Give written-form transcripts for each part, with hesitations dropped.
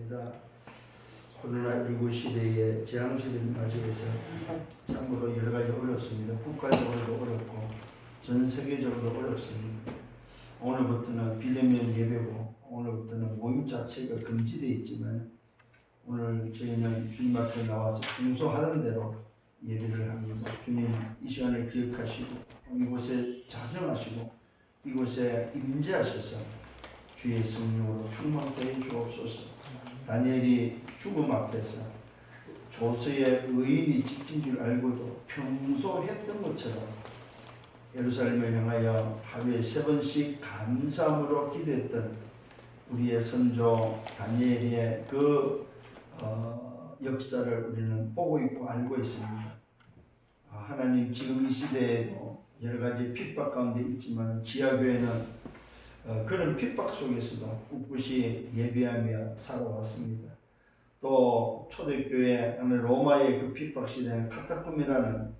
감사합니다. 코로나19 시대에 재앙시대를 맞이해서 참으로 여러 가지 어렵습니다. 국가적으로도 어렵고 전 세계적으로도 어렵습니다. 오늘부터는 비대면 예배고 오늘부터는 모임 자체가 금지되어 있지만 오늘 저희는 주님 앞에 나와서 평소하던 대로 예배를 합니다. 주님 이 시간을 기억하시고 이곳에 자정하시고 이곳에 임재하셔서 주의 성령으로 충만케 해 주옵소서. 다니엘이 죽음 앞에서 조서의 의인이 지킨 줄 알고도 평소 했던 것처럼 예루살렘을 향하여 하루에 3번씩 감사함으로 기도했던 우리의 선조 다니엘의 그 역사를 우리는 보고 있고 알고 있습니다. 하나님 지금 이 시대에도 여러 가지 핍박 가운데 있지만 지하교회는 그런 핍박 속에서도 꿋꿋이 예배하며 살아왔습니다. 또 초대교회 로마의 그 핍박 시대는 카타콤이라는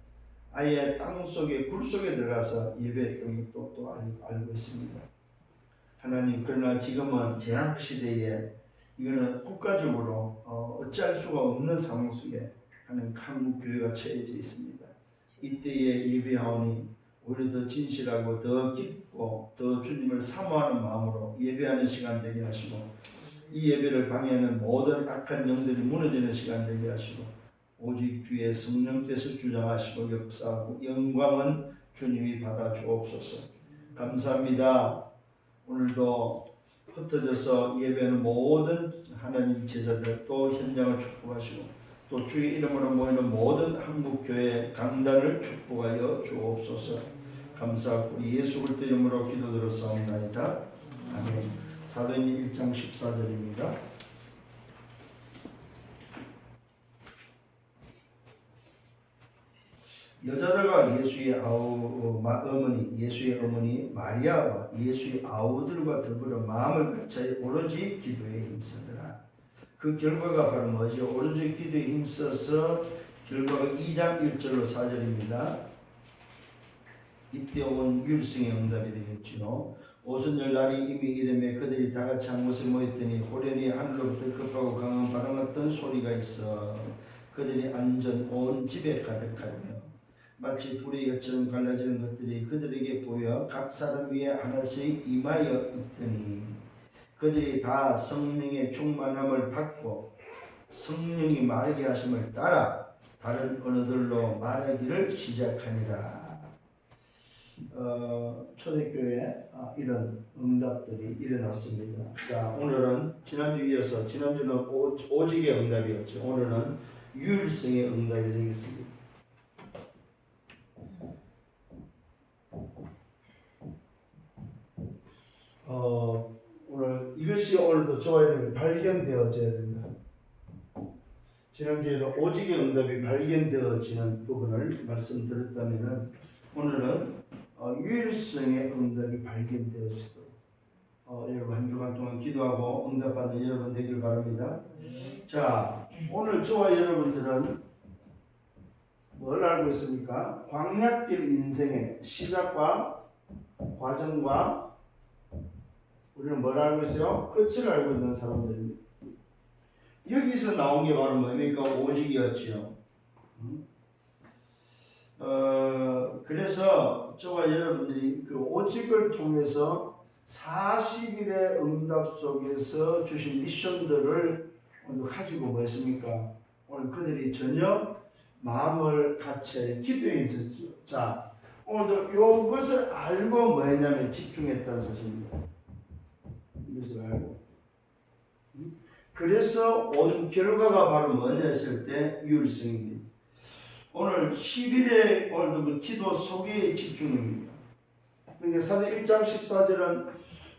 아예 땅속에 굴 속에 들어가서 예배했던 것도 또 알고 있습니다. 하나님 그러나 지금은 재앙 시대에 이거는 국가적으로 어찌할 수가 없는 상황 속에 하는 한국 교회가 처해져 있습니다. 이때에 예배하오니 오히려 더 진실하고 더 깊고 더 주님을 사모하는 마음으로 예배하는 시간 되게 하시고 이 예배를 방해하는 모든 악한 영들이 무너지는 시간 되게 하시고 오직 주의 성령께서 주장하시고 역사하고 영광은 주님이 받아 주옵소서. 감사합니다. 오늘도 흩어져서 예배하는 모든 하나님 제자들 또 현장을 축복하시고 또 주의 이름으로 모이는 모든 한국교회 강단을 축복하여 주옵소서. 감사하고 예수 그리스도 이름으로 기도드렸사옵나이다. 아멘. 사도행전 1장 14절입니다. 여자들과 예수의 어머니 마리아와 예수의 아우들과 더불어 마음을 같이 오로지 기도에 힘쓰더라. 그 결과가 바로 뭐죠? 오로지 기도에 힘써서 결과가 2장 1절로 4절입니다. 이때 온 율성의 응답이 되겠지요. 오순절 날이 이미 이름에 그들이 다 같이 한 곳에 모였더니 호련히 하늘로부터 급하고 강한 바람 같은 소리가 있어 그들이 앉은 온 집에 가득하며 마치 불의 엿처럼 갈라지는 것들이 그들에게 보여 각 사람 위에 하나씩 임하여 있더니 그들이 다 성령의 충만함을 받고 성령이 말하게 하심을 따라 다른 언어들로 말하기를 시작하니라. 초대교회에 이런 응답들이 일어났습니다. 자, 오늘은 지난주에 이어서 지난주는 오직의 응답이었죠. 오늘은 유일성의 응답이 되겠습니다. 오늘 이것이 오늘도 저와 발견되어져야 된다. 지난주에는 오직의 응답이 발견되어지는 부분을 말씀드렸다면 오늘은 유일성의 응답이 발견되어지도록 여러분 한 주간 동안 기도하고 응답받는 여러분 되길 바랍니다. 자, 오늘 저와 여러분들은 뭘 알고 있습니까? 광야길 인생의 시작과 과정과 우리는 뭘 알고 있어요? 끝을 알고 있는 사람들입니다. 여기서 나온 게 바로 뭡니까? 오직이었지요. 그래서 저와 여러분들이 그 오직을 통해서 40일의 응답 속에서 주신 미션들을 오늘 가지고 뭐 했습니까? 오늘 그들이 전혀 마음을 같이 기도에 있었죠. 자, 오늘도 이것을 알고 뭐 했냐면 집중했다는 사실입니다. 이것을 알고. 그래서 온 결과가 바로 뭐냐 했을 때 유일성입니다. 오늘 10일의 오늘도 기도 속에 집중입니다. 그러니까 사도행 1장 14절은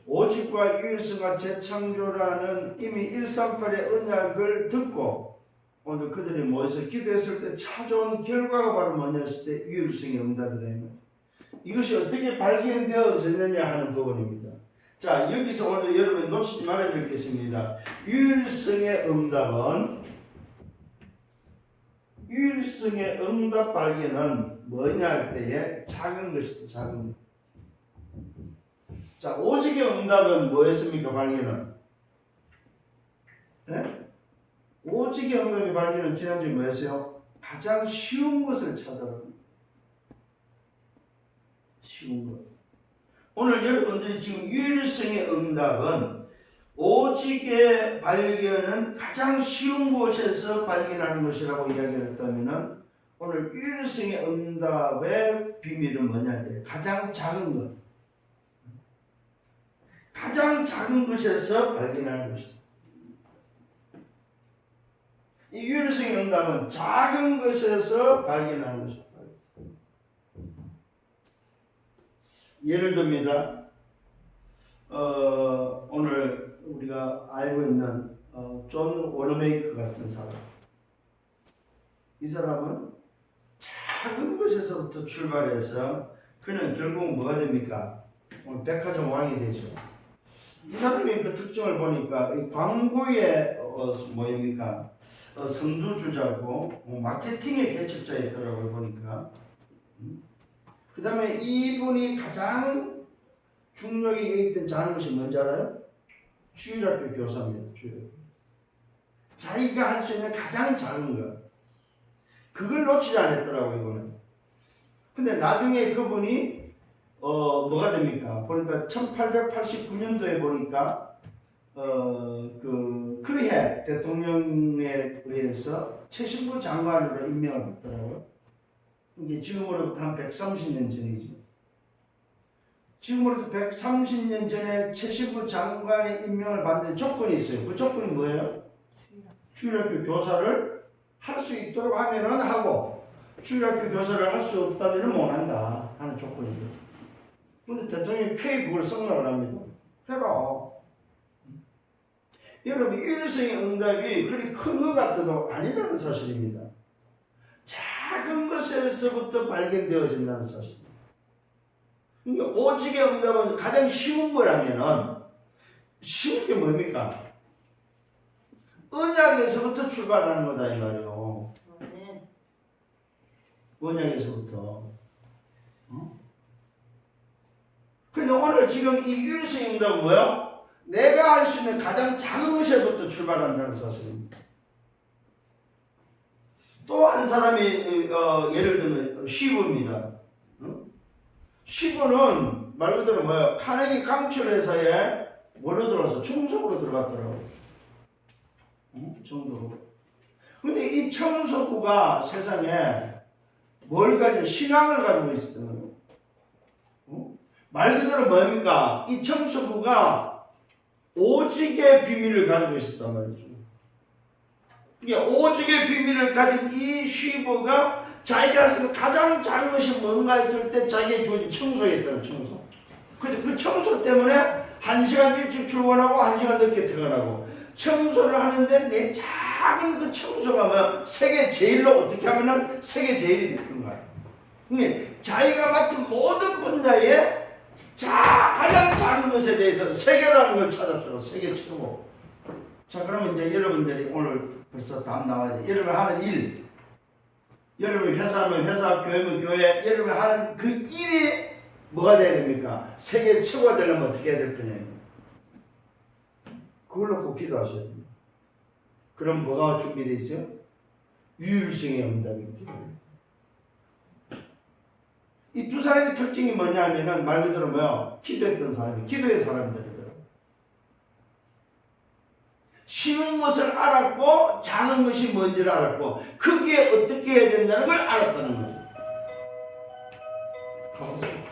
오직과 유일성과 재창조라는 이미 138의 언약을 듣고 오늘 그들이 모여서 기도했을 때 찾아온 결과가 바로 뭐냐 했을 때 유일성의 응답이 됩니다. 이것이 어떻게 발견되어졌느냐 하는 부분입니다. 자, 여기서 오늘 여러분 놓치지 말아야 될 게 있습니다. 유일성의 응답 발견은 뭐냐 할 때에 작은 것이다. 작은 것. 자, 오직의 응답은 뭐였습니까? 발견은 네? 오직의 응답의 발견은 지난주에 뭐였어요? 가장 쉬운 것을 찾아라. 쉬운 것. 오늘 여러분들이 지금 유일성의 응답은 오직의 발견은 가장 쉬운 곳에서 발견하는 것이라고 이야기를 했다면 오늘 유일성의 응답의 비밀은 뭐냐? 가장 작은 것. 가장 작은 것에서 발견하는 것이다. 이 유일성의 응답은 작은 것에서 발견하는 것이다. 예를 듭니다. 오늘 우리가 알고 있는 존 워너메이커 같은 사람. 이 사람은 작은 것에서부터 출발해서 그는 결국 뭐가 됩니까? 오늘 백화점 왕이 되죠. 이 사람의 그 특징을 보니까 이 광고의 뭐입니까? 선두주자고 마케팅의 개척자였더라고요 보니까. 그 다음에 이분이 가장 중요하게 여겼던 작은 것이 뭔지 알아요? 주일학교 교사입니다. 주일학교. 자기가 할 수 있는 가장 작은 것. 그걸 놓치지 않았더라고요 이분은. 근데 나중에 그분이 뭐가 됩니까? 보니까 1889년도에 보니까 그 크리해 대통령에 의해서 최신부 장관으로 임명을 받더라고요. 이게 지금으로부터 한 130년 전이죠. 지금으로부터 130년 전에 최신부 장관의 임명을 받는 조건이 있어요. 그 조건이 뭐예요? 주일학교 교사를 할 수 있도록 하면은 하고 주일학교 교사를 할 수 없다면은 못 한다 하는 조건이죠. 근데 대통령이 쾌히 그걸 승낙을 합니다. 해라. 여러분 유일성의 응답이 그리 큰 것 같아도 아니라는 사실입니다. 작은 것에서부터 발견되어진다는 사실. 그러니까 오직의 응답은 가장 쉬운 거라면은 쉬운 게 뭡니까? 언약에서부터 출발하는 거다 이 말이에요. 언약에서부터. 근데 오늘 지금 이 유일성의 응답은 뭐야? 내가 할 수 있는 가장 작은 것에부터 출발한다는 사실입니다. 또 한 사람이 예를 들면 쉬브입니다. 쉬브는 말 그대로 뭐야? 카네기 강철 회사에 뭘로 들어와서 청소부로 들어갔더라고요. 청소부. 근데 이 청소부가 세상에 뭘 가지고 신앙을 가지고 있었던 거예요. 말 그대로 뭡니까? 이 청소부가 오직의 비밀을 가지고 있었단 말이죠. 이게 오직의 비밀을 가진 이 쉬버가 자기가 할 수 있는 가장 작은 것이 뭔가 했을 때 자기의 주어진 청소였다는 청소. 그래서 그 청소 때문에 1시간 일찍 출근하고 1시간 늦게 퇴근하고 청소를 하는데 내 작은 그 청소가 뭐 세계 제일로 어떻게 하면은 세계 제일이 되는 거야. 그러니까 자기가 맡은 모든 분야에 가장 작은 것에 대해서 세계라는 걸 찾았더라고. 세계 최고. 자, 그러면 이제 여러분들이 오늘 벌써 답 나와야 돼. 여러분 하는 일, 여러분 회사면 회사, 교회면 교회, 여러분 하는 그 일이 뭐가 돼야 됩니까? 세계 최고가 되려면 어떻게 해야 될 거냐. 그걸로 꼭 기도하셔야 됩니다. 그럼 뭐가 준비되어 있어요? 유일성의 응답입니다. 이 두 사람의 특징이 뭐냐면은 말 그대로 뭐야? 기도했던 사람이, 기도의 사람들이더라고요. 쉬운 것을 알았고 작은 것이 뭔지를 알았고 거기에 어떻게 해야 된다는 걸 알았다는 거죠. 가보세요.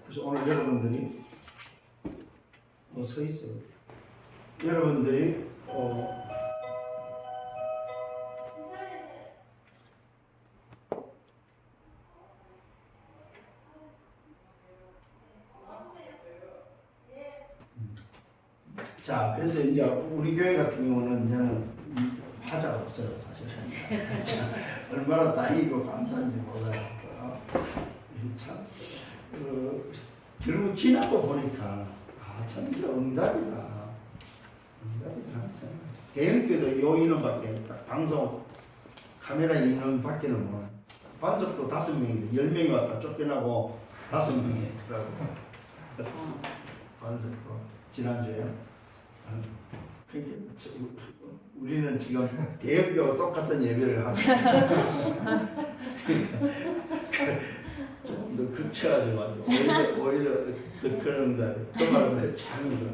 그래서 오늘 여러분들이 서 있어요. 여러분들이 자, 그래서 이제 우리 교회 같은 경우는 이제는 화자가 없어요, 사실은. 얼마나 다행이고 감사한지 몰라요. 참, 결국 지나고 보니까 참 이게 응답이다. 대형교도 요 인원밖에 방송 카메라 인원밖에는 뭐 반석도 5명이 10명이 왔다 쫓겨나고 5명이 있더라고. 반석도 지난주에. 그러니까 우리는 지금 대형교와 똑같은 예배를 하고 좀 더 극쳐가지고 오히려 더 그런 거. 그 말은 작은 거.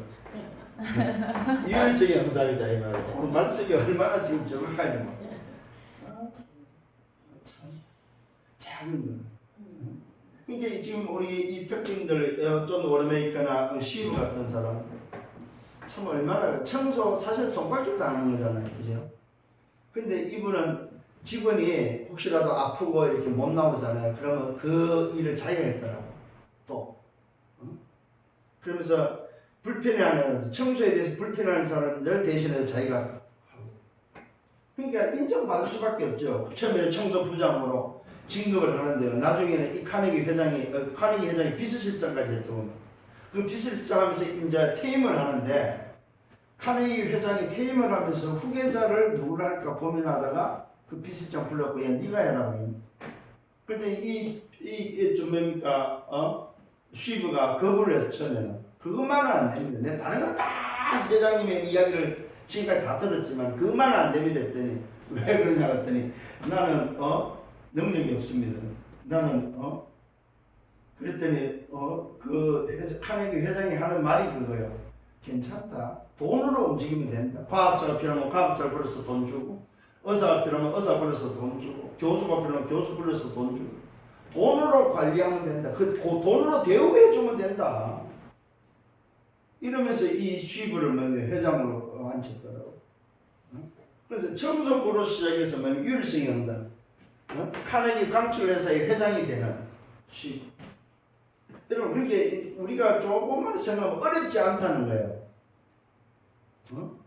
유일성의 응답이다 이 말이야. 오늘 말씀이 얼마나 지금 정확하지 뭐. 작은 거. 그러니까 지금 우리 이 특징들, 존 워메이커나 시우 같은 사람, 참 얼마나 청소 사실 손가락도 안 하는 거잖아요, 그죠? 근데 이분은 직원이 혹시라도 아프고 이렇게 못 나오잖아요. 그러면 그 일을 자기가 했더라고. 또, 그러면서 불편해하는 청소에 대해서 불편해하는 사람들 대신해서 자기가 하고. 그러니까 인정받을 수밖에 없죠. 처음에는 청소 부장으로 진급을 하는데요. 나중에는 이 카네기 회장이 비서실장까지 했더군요. 그 비서실장 하면서 이제 퇴임을 하는데, 카네기 회장이 퇴임을 하면서 후계자를 누구를 할까 고민하다가 그 비서실장 불렀고, 야, 네가 해라고. 그런데 좀 뭡니까, 쉬브가 거부를 해서 처음에는. 그것만은 안 됩니다. 내가 다른 건 다 회장님의 이야기를 지금까지 다 들었지만, 그것만은 안 됩니다 했더니, 왜 그러냐 했더니, 나는, 능력이 없습니다. 나는, 그랬더니, 카네기 회장이 하는 말이 그거예요. 괜찮다. 돈으로 움직이면 된다. 과학자가 필요하면 과학자를 불러서 돈 주고, 의사가 필요하면 의사 불러서 돈 주고, 교수가 필요하면 교수 불러서 돈 주고, 돈으로 관리하면 된다. 그 돈으로 대우해주면 된다. 이러면서 이 쉬브를 회장으로 앉혔더라고. 그래서 청소부로 시작해서 유일성이 온다. 카네기 강철회사의 회장이 되는 쉬브. 여러분, 그렇게 우리가 조금만 생각하면 어렵지 않다는 거예요.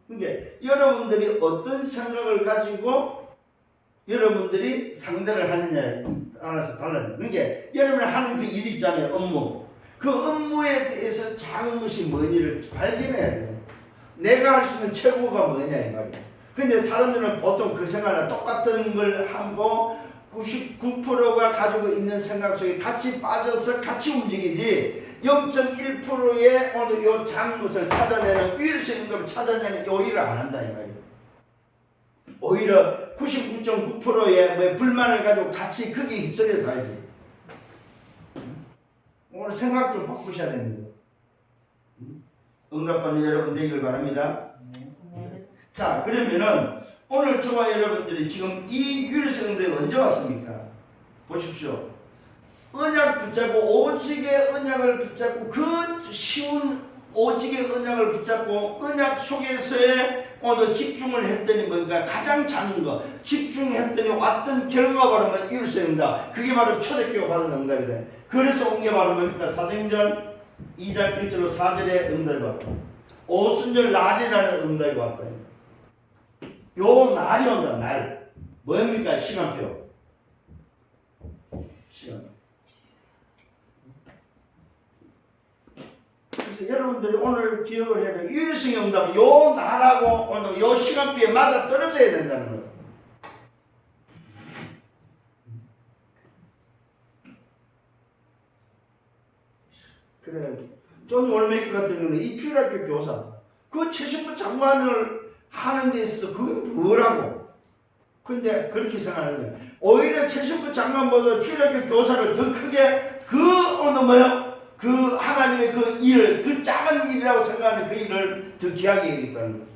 그러니까 여러분들이 어떤 생각을 가지고 여러분들이 상대를 하느냐에 따라서 달라져요. 그러니까 여러분이 하는 그 일 있잖아요. 업무. 그 업무에 대해서 작은 것이 뭔지를 발견해야 돼요. 내가 할 수 있는 최고가 뭐냐 이 말이에요. 근데 사람들은 보통 그 생각을 똑같은 걸 하고 99%가 가지고 있는 생각 속에 같이 빠져서 같이 움직이지 0.1%의 오늘 요 작은 것을 찾아내는 유일성 응답을 찾아내는 요 일을 안 한다 이 말이에요. 오히려 99.9%의 불만을 가지고 같이 거기에 휩쓸려 살지. 오늘 생각 좀 바꾸셔야 됩니다. 응답받는 여러분 되기를 바랍니다. 자, 그러면은 오늘 저와 여러분들이 지금 이 유일성 응답이 언제 왔습니까? 보십시오. 언약 붙잡고 오직의 언약을 붙잡고 그 쉬운 오직의 언약을 붙잡고 언약 속에서의 오늘 집중을 했더니 뭔가 가장 작은 거 집중했더니 왔던 결과가 바로 유일성 응답. 그게 바로 초대교회 받은 응답이다. 그래서 온 게 바로 뭡니까? 사도행전 2장 1절로 4절의 응답이 왔다. 오순절 날이라는 응답이 왔다. 요 날이 온다. 날. 뭡니까? 시간표. 시간. 그래서 여러분들이 오늘 기억을 해야 돼요. 유일성의 응답은 요 날하고 오늘 요 시간표에 맞아 떨어져야 된다는 거예요. 그래. 존 월메이커 같은 경우는 이 주일학교 교사 그 70분 장관을 하는 데 있어서 그게 뭐라고? 근데 그렇게 생각하는 거예요. 오히려 70분 장관보다 주일학교 교사를 더 크게 그 하나님의 그 일을 그 작은 일이라고 생각하는 그 일을 더 귀하게 여기겠다는 거죠.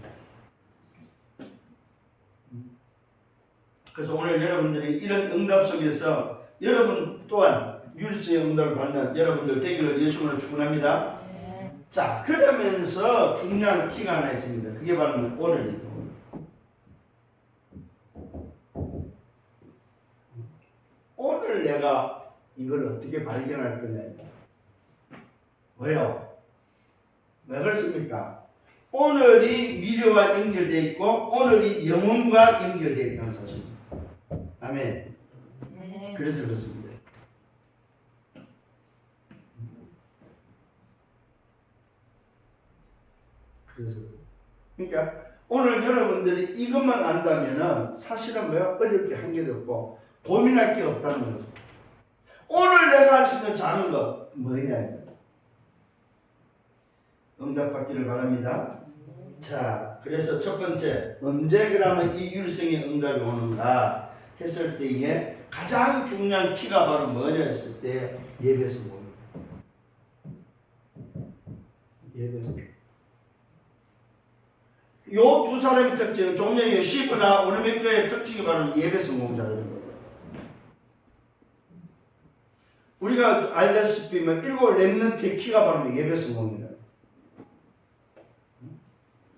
그래서 오늘 여러분들이 이런 응답 속에서 여러분 또한 유일성의 응답을 받는 여러분들 되기를 예수님으로 축원합니다. 자, 그러면서 중요한 키가 하나 있습니다. 그게 바로 오늘입니다. 오늘 내가 이걸 어떻게 발견할 거냐. 왜요? 왜 그렇습니까? 오늘이 미래와 연결되어 있고 오늘이 영혼과 연결되어 있다는 사실입니다. 아멘. 그래서 그렇습니다. 그래서 그러니까 오늘 여러분들이 이것만 안다면은 사실은 뭐 어렵게 한 개도 없고 고민할 게 없다는 거죠. 오늘 내가 할 수 있는 작은 것 뭐냐? 응답받기를 바랍니다. 자, 그래서 첫 번째, 언제 그러면 이 율성의 응답이 오는가 했을 때에 가장 중요한 키가 바로 뭐냐 했을 때 예배 성공입니다. 예배 성공. 요 두 사람의 특징은 좀 전에 시브나 오르메교의 특징이 바로 예배 성공자들인 거예요. 우리가 알다시피 일곱 렘넌트의 키가 바로 예배 성공이에요.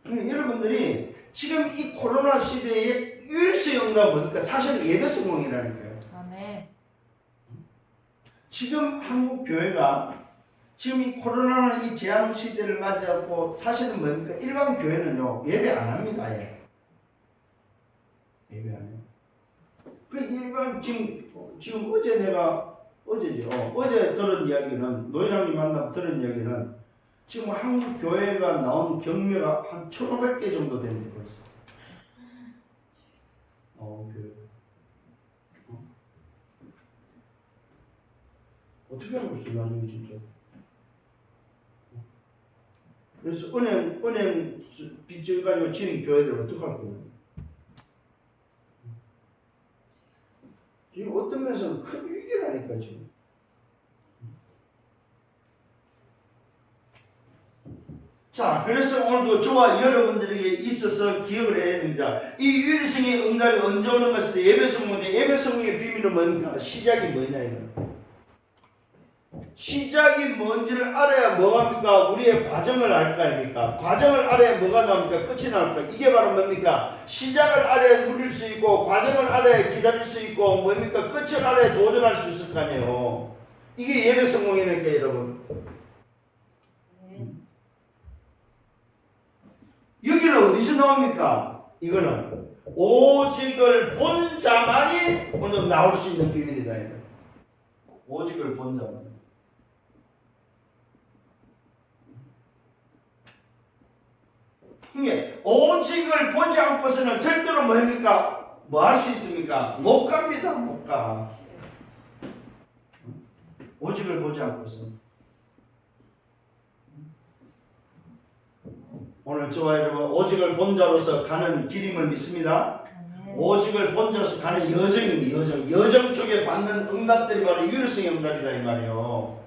여러분들이 지금 이 코로나 시대에 율성의 응답은 뭡니까? 사실은 예배 성공이라니까요. 아멘. 지금 한국 교회가 지금 이 코로나라는 이 재앙 시대를 맞이하고 사실은 뭡니까? 일반 교회는요 예배 안 합니다. 아예. 예배 안 해요. 그 일반 지금 어제 내가 어제죠. 어제 들은 이야기는 노회장님 만나고 들은 이야기는 지금 한국 교회가 나온 경매가 한 1,500개 정도 된대 벌써. 교회. 어떻게 알고 있어 나중에 진짜. 그래서 은행 빚을 가지고 지는 교회들 어떡할 거예요? 지금 어떤 면에서는 큰 위기라니까 지금. 자, 그래서 오늘도 저와 여러분들에게 있어서 기억을 해야 됩니다. 이 율성의 응답이 언제 오는 것을 예배 성공인데 예배 성공의 비밀은 뭡니까? 시작이 뭐냐 이거. 시작이 뭔지를 알아야 뭐합니까? 우리의 과정을 알 거 아닙니까? 과정을 알아야 뭐가 나옵니까? 끝이 나올까? 이게 바로 뭡니까? 시작을 알아야 누릴 수 있고 과정을 알아야 기다릴 수 있고 뭡니까? 끝을 알아야 도전할 수 있을 거 아니에요. 이게 예배 성공이니까 여러분. 여기는 어디서 나옵니까? 이거는 오직을 본 자만이 오늘 나올 수 있는 비밀이다. 오직을 본 자만. 이게 오직을 보지 않고서는 절대로 뭡니까? 뭐 할 수 있습니까? 못 갑니다. 못 가. 오직을 보지 않고서는. 오늘 저와 여러분 오직을 본 자로서 가는 길임을 믿습니다. 오직을 본 자로서 가는 여정입니다. 여정 속에 받는 응답들이 바로 율성의 응답이다 이 말이에요.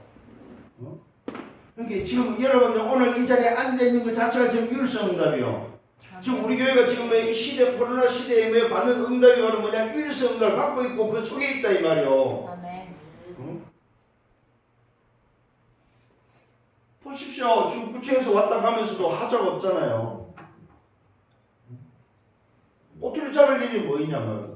그러니까 지금 여러분들 오늘 이 자리에 앉아 있는 것 자체가 지금 율성 응답이요. 지금 우리 교회가 지금 이 시대 코로나 시대에 받는 응답이 바로 뭐냐? 율성 응답을 받고 있고 그 속에 있다 이 말이요. 보십시오. 지금 구청에서 왔다 가면서도 하자가 없잖아요. 어떻게 자를 일이 뭐 있냐 말이야.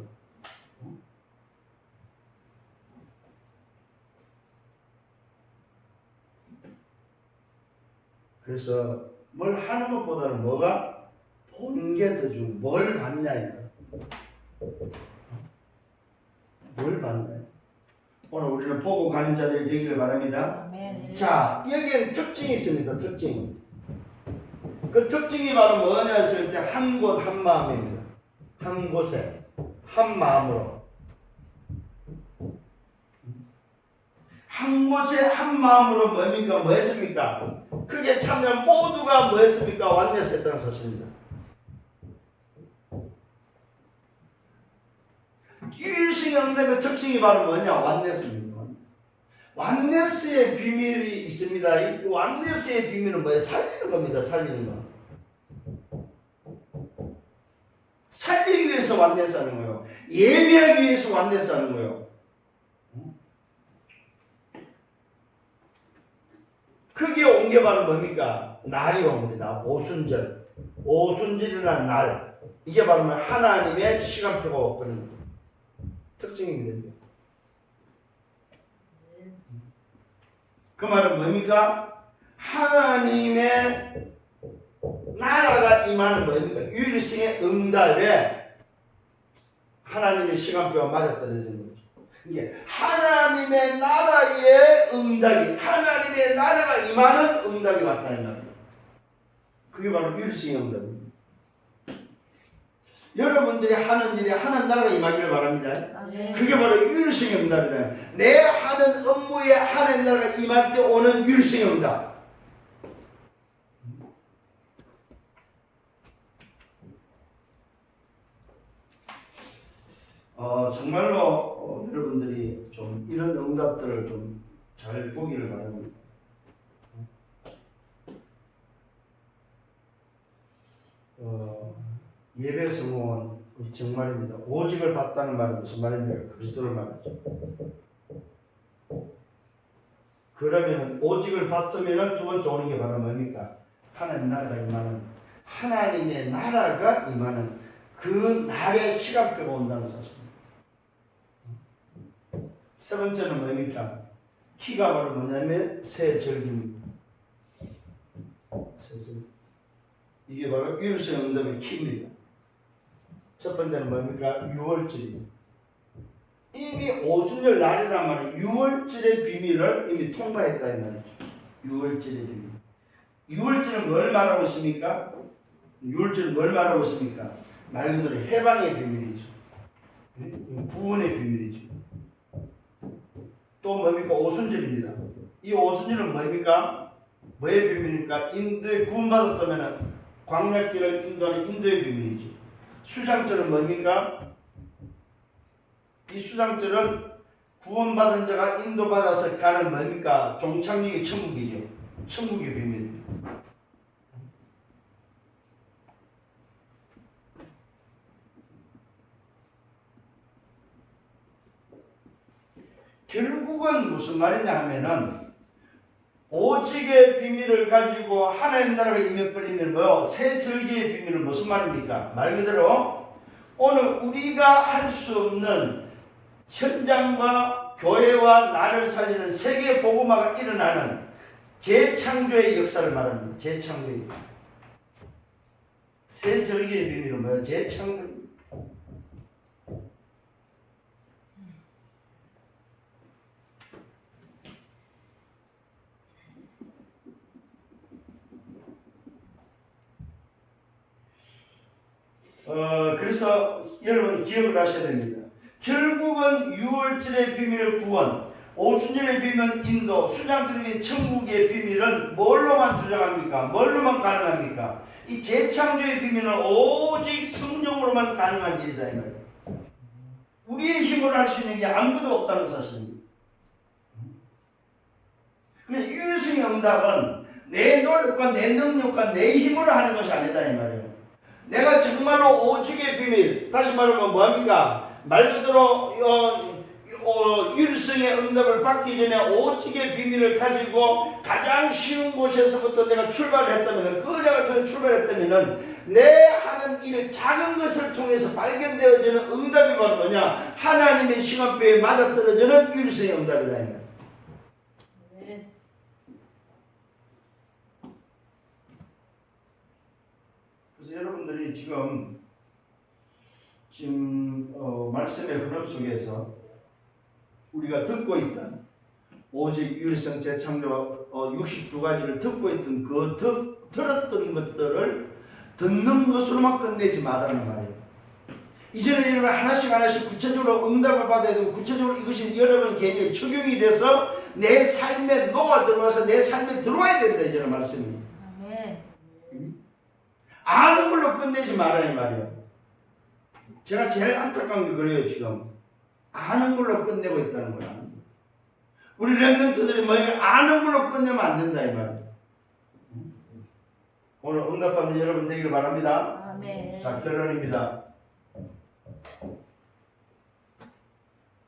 그래서 뭘 하는 것보다는 뭐가 본 게 더 중요해. 뭘 받냐 이거. 뭘 받냐. 오늘 우리는 보고 가는 자들이 되기를 바랍니다. 아멘. 자, 여기에는 특징이 있습니다. 특징. 그 특징이 바로 뭐냐 했을 때 한 곳 한 마음입니다. 한 곳에 한 마음으로. 한 곳에 한 마음으로 뭡니까? 뭐 했습니까? 그게 참여 모두가 뭐 했습니까? 완네스 했다는 사실입니다. 율성의 응답의 특징이 바로 뭐냐? 완네스입니다. 완네스의 비밀이 있습니다. 이 완네스의 비밀은 뭐예요? 살리는 겁니다. 살리는 거. 살리기 위해서 완네스 하는 거예요. 예배하기 위해서 완네스 하는 거예요. 크게 온 게 바로 뭡니까? 날이 옵니다. 오순절. 오순절이라는 날. 이게 바로 하나님의 시간표가 왔거든요. 특징입니다. 그 말은 뭡니까? 하나님의 나라가 임하는 뭡니까? 율성의 응답에 하나님의 시간표가 맞아떨어지는 거죠. 이게 하나님의 나라의 응답이, 하나님의 나라가 임하는 응답이 왔다 이 말이에요. 그게 바로 율성의 응답입니다. 여러분들이 하는 일에 하나님 나라가 임하기를 바랍니다. 아멘. 그게 바로 유일성의 응답이다. 내 하는 업무에 하나님 나라가 임할 때 오는 유일성의 응답. 정말로 여러분들이 좀 이런 응답들을 좀 잘 보기를 바랍니다. 예배 성공은 정말입니다. 오직을 받다는 말은 무슨 말입니까? 그리스도를 말하죠. 그러면 오직을 받으면 두 번째 오는 게 바로 뭡니까? 하나님 나라가 임하는, 하나님의 나라가 임하는 그 날의 시간표가 온다는 사실입니다. 세 번째는 뭡니까? 키가 바로 뭐냐면 새 절기입니다. 새 절기. 이게 바로 유일성 응답의 키입니다. 첫 번째는 뭡니까? 6월절입니다. 이미 오순절 날이란 말이에요. 6월절의 비밀을 이미 통과했다 이 말이죠. 6월절의 비밀. 6월절은 뭘 말하고 있습니까? 6월절은 뭘 말하고 있습니까? 말 그대로 해방의 비밀이죠. 구원의 비밀이죠. 또 뭡니까? 오순절입니다. 이 오순절은 뭡니까? 뭐의 비밀입니까? 인도에 구원받았다면 광야길을 인도하는 인도의 비밀이죠. 수장절은 뭡니까? 이 수장절은 구원받은 자가 인도받아서 가는 뭡니까? 종착역이 천국이죠. 천국의 비밀입니다. 결국은 무슨 말이냐 하면은 오직의 비밀을 가지고 하나님 나라가 임해버리면 뭐요? 새 절기의 비밀은 무슨 말입니까? 말 그대로 오늘 우리가 할 수 없는 현장과 교회와 나를 살리는 세계 복음화가 일어나는 재창조의 역사를 말합니다. 재창조의 역사. 새 절기의 비밀은 뭐예요? 재창조. 그래서 여러분 기억을 하셔야 됩니다. 결국은 6월절의 비밀 구원, 오순절의 비밀은 인도, 수장절의 비밀 천국의 비밀은 뭘로만 주장합니까? 뭘로만 가능합니까? 이 재창조의 비밀은 오직 성령으로만 가능한 일이다 이 말이에요. 우리의 힘으로 할 수 있는 게 아무것도 없다는 사실입니다. 그런데 유일성의 응답은 내 노력과 내 능력과 내 힘으로 하는 것이 아니다 이 말이에요. 내가 정말로 오직의 비밀, 다시 말하면 뭐합니까? 말 그대로 유일성의 응답을 받기 전에 오직의 비밀을 가지고 가장 쉬운 곳에서부터 내가 출발을 했다면, 그 자가 통해 출발했다면 내 하는 일 작은 것을 통해서 발견되어지는 응답이 바로 뭐냐? 하나님의 시간표에 맞아떨어지는 유일성의 응답이다 이 말이에요. 여러분들이 지금 말씀의 흐름 속에서 우리가 듣고 있던 오직 유일성 재창조 62가지를 듣고 있던 들었던 것들을 듣는 것으로만 끝내지 말라는 말이에요. 이제는 여러분 하나씩 구체적으로 응답을 받아야 되고, 구체적으로 이것이 여러분 개인에 적용이 돼서 내 삶에 녹아 들어와서 내 삶에 들어와야 된다 이제는 말씀입니다. 아는 걸로 끝내지 말아야 이 말이에요. 제가 제일 안타까운 게 그래요. 지금 아는 걸로 끝내고 있다는 거야. 우리 렘넌트들이 뭐냐면 아는 걸로 끝내면 안 된다 이 말이에요. 오늘 응답받는 여러분 되기를 바랍니다. 아멘. 자, 결론입니다.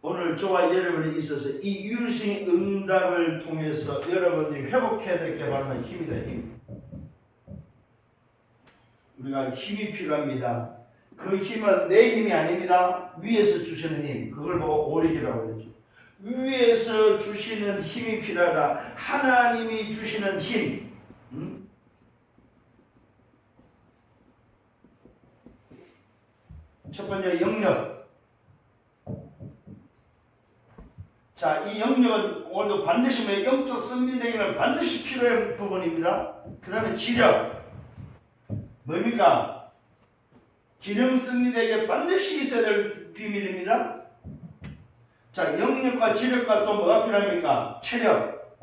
오늘 저와 여러분이 있어서 이 유일성의 응답을 통해서 여러분이 회복해야 될 게 바로 힘이다. 힘. 우리가 힘이 필요합니다. 그 힘은 내 힘이 아닙니다. 위에서 주시는 힘. 그걸 보고 오력이라고 하죠. 위에서 주시는 힘이 필요하다. 하나님이 주시는 힘. 첫 번째 영역. 자, 이 영역은 오늘도 반드시 영적 승리 되기는 반드시 필요한 부분입니다. 그 다음에 지력. 뭡니까? 기능 승리에게 반드시 있어야 될 비밀입니다. 자, 영역과 지력과 또 뭐가 필요합니까? 체력.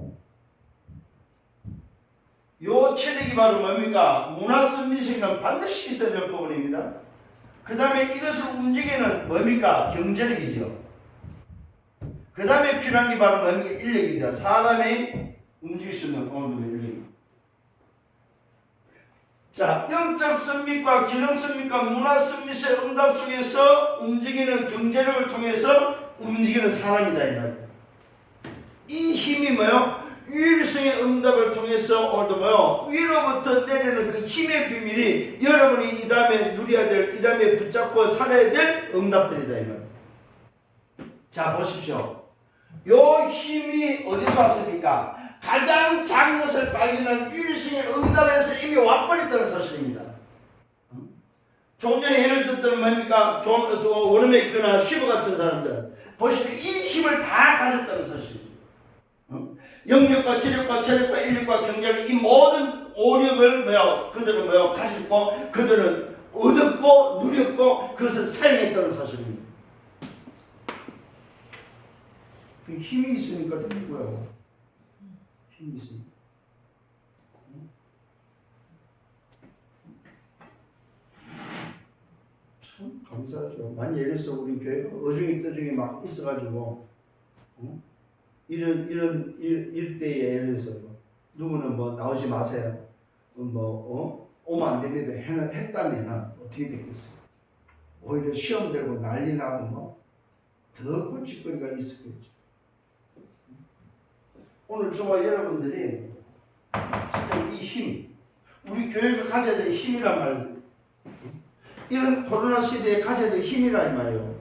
요 체력이 바로 뭡니까? 문화 승리성은 반드시 있어야 될 부분입니다. 그 다음에 이것을 움직이는 뭡니까? 경제력이죠. 그 다음에 필요한 게 바로 뭡니까? 인력입니다. 사람이 움직일 수 있는 어느 정도 인력. 자, 영적 승리과 기능 승리과 문화 승리의 응답 속에서 움직이는 경제력을 통해서 움직이는 사람이다 이 말이에요. 이 힘이 뭐요? 유일성의 응답을 통해서 오늘도 뭐요? 위로부터 내리는 그 힘의 비밀이 여러분이 이 다음에 누려야 될, 이 다음에 붙잡고 살아야 될 응답들이다 이 말이에요. 자, 보십시오. 요 힘이 어디서 왔습니까? 가장 작은 것을 발견한 유일성의 응답에서 이미 와버렸다는 사실입니다. 조금 전에 예를 들었던 뭡니까? 워너메이커나 슈버 같은 사람들 보시면 이 힘을 다 가졌다는 사실입니다. 영역과 지력과 체력과 인력과 경제력 이 모든 오력을 그들은 가졌고 그들은 얻었고 누렸고 그것을 사용했다는 사실입니다. 그 힘이 있으니까 되는 거예요. 힘이 있으니까. 참 감사하죠. 만약 예를 들어서 우리 교회가 어중이 떠중이 막 있어가지고 이럴 때에 예를 들어서 누구는 나오지 마세요. 오면 안 됩니다. 했다면 어떻게 됐겠어요? 오히려 시험 들고 난리 나고 더 골칫거리가 있었겠죠. 오늘 저와 여러분들이 진짜 이 힘, 우리 교회가 가져야 될 힘이란 말이에요. 이런 코로나 시대에 가져야 될 힘이라 이 말이에요.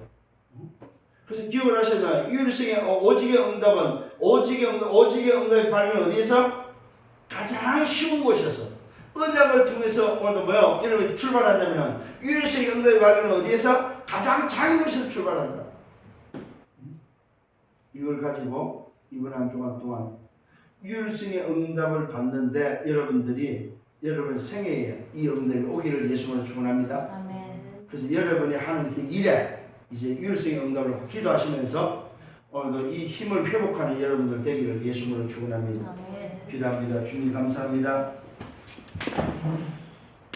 그래서 기억을 하셔야 유일성의 오직의 응답의 발견은 어디에서? 가장 쉬운 곳에서 언약을 통해서 오늘도 여러분이 출발한다면 유일성의 응답의 발견은 어디에서? 가장 작은 곳에서 출발한다. 이걸 가지고 이번 한 주간 동안 유일성의 응답을 받는데 여러분 생애에 이 응답이 오기를 예수님으로 축원합니다. 아멘. 그래서 여러분이 하는 그 일에 이제 유일성의 응답을 기도하시면서 오늘도 이 힘을 회복하는 여러분들 되기를 예수님으로 축원합니다. 아멘. 기도합니다. 주님 감사합니다.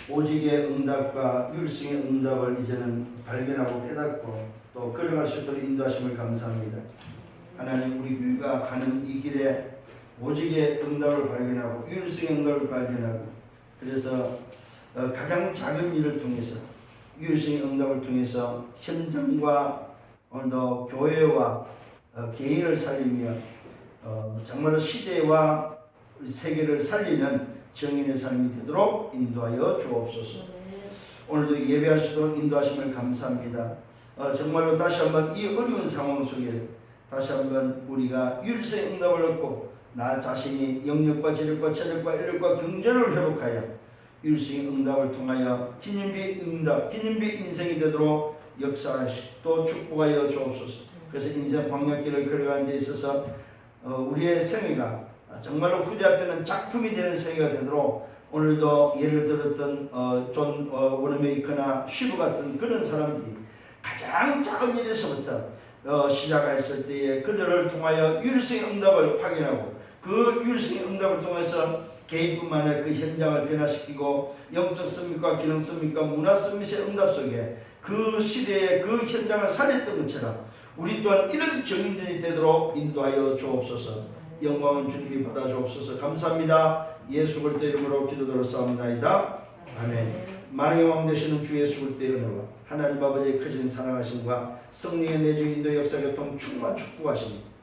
오직의 응답과 유일성의 응답을 이제는 발견하고 깨닫고 또 걸어갈 수 있도록 인도하심을 감사합니다. 하나님, 우리 교회가 가는 이 길에 오직의 응답을 발견하고 유일성의 응답을 발견하고 그래서 가장 작은 일을 통해서 유일성의 응답을 통해서 현장과 오늘도 교회와 개인을 살리며 정말로 시대와 세계를 살리는 정인의 삶이 되도록 인도하여 주옵소서. 오늘도 예배할 수 있도록 인도하심을 감사합니다. 정말로 다시 한번 이 어려운 상황 속에 다시 한번 우리가 유일성의 응답을 얻고 나 자신이 영역과 지력과 체력과 인력과 경제를 회복하여 유일성의 응답을 통하여 기념비 응답, 기념비 인생이 되도록 역사하시고 또 축복하여 주옵소서. 그래서 인생 방향길을 걸어가는 데 있어서 우리의 생애가 정말로 후대 앞에는 작품이 되는 생애가 되도록 오늘도 예를 들었던 존 워너메이커나 슈버 같은 그런 사람들이 가장 작은 일에서부터 시작했을 때에 그들을 통하여 유일성의 응답을 확인하고 그 유일성의 응답을 통해서 개인뿐만 아니라 그 현장을 변화시키고 영적 승리과 기능 승리과 문화 승리의 응답 속에 그 시대의 그 현장을 살렸던 것처럼 우리 또한 이런 정인들이 되도록 인도하여 주옵소서. 영광은 주님이 받아 주옵소서. 감사합니다. 예수 그리스도 이름으로 기도드렸사옵나이다. 아멘. 만왕의 왕 되시는 주 예수 그리스도의 은혜와 하나님 아버지의 크신 사랑하심과 성령의 내주 인도 역사 교통 충만 축복하심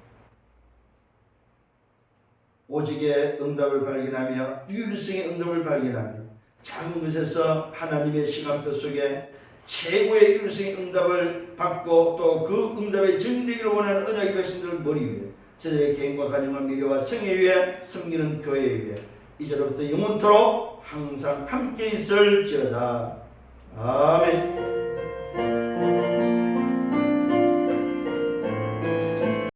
오직의 응답을 발견하며 유일성의 응답을 발견하며 작은 것에서 하나님의 시간표 속에 최고의 유일성의 응답을 받고 또 그 응답의 증인되기를 원하는 언약의 백성들을 머리 위에 저들의 개인과 가정과 미래와 생애 위에 섬기는 교회 위에 이제로부터 영원토록 항상 함께 있을지어다. 아멘.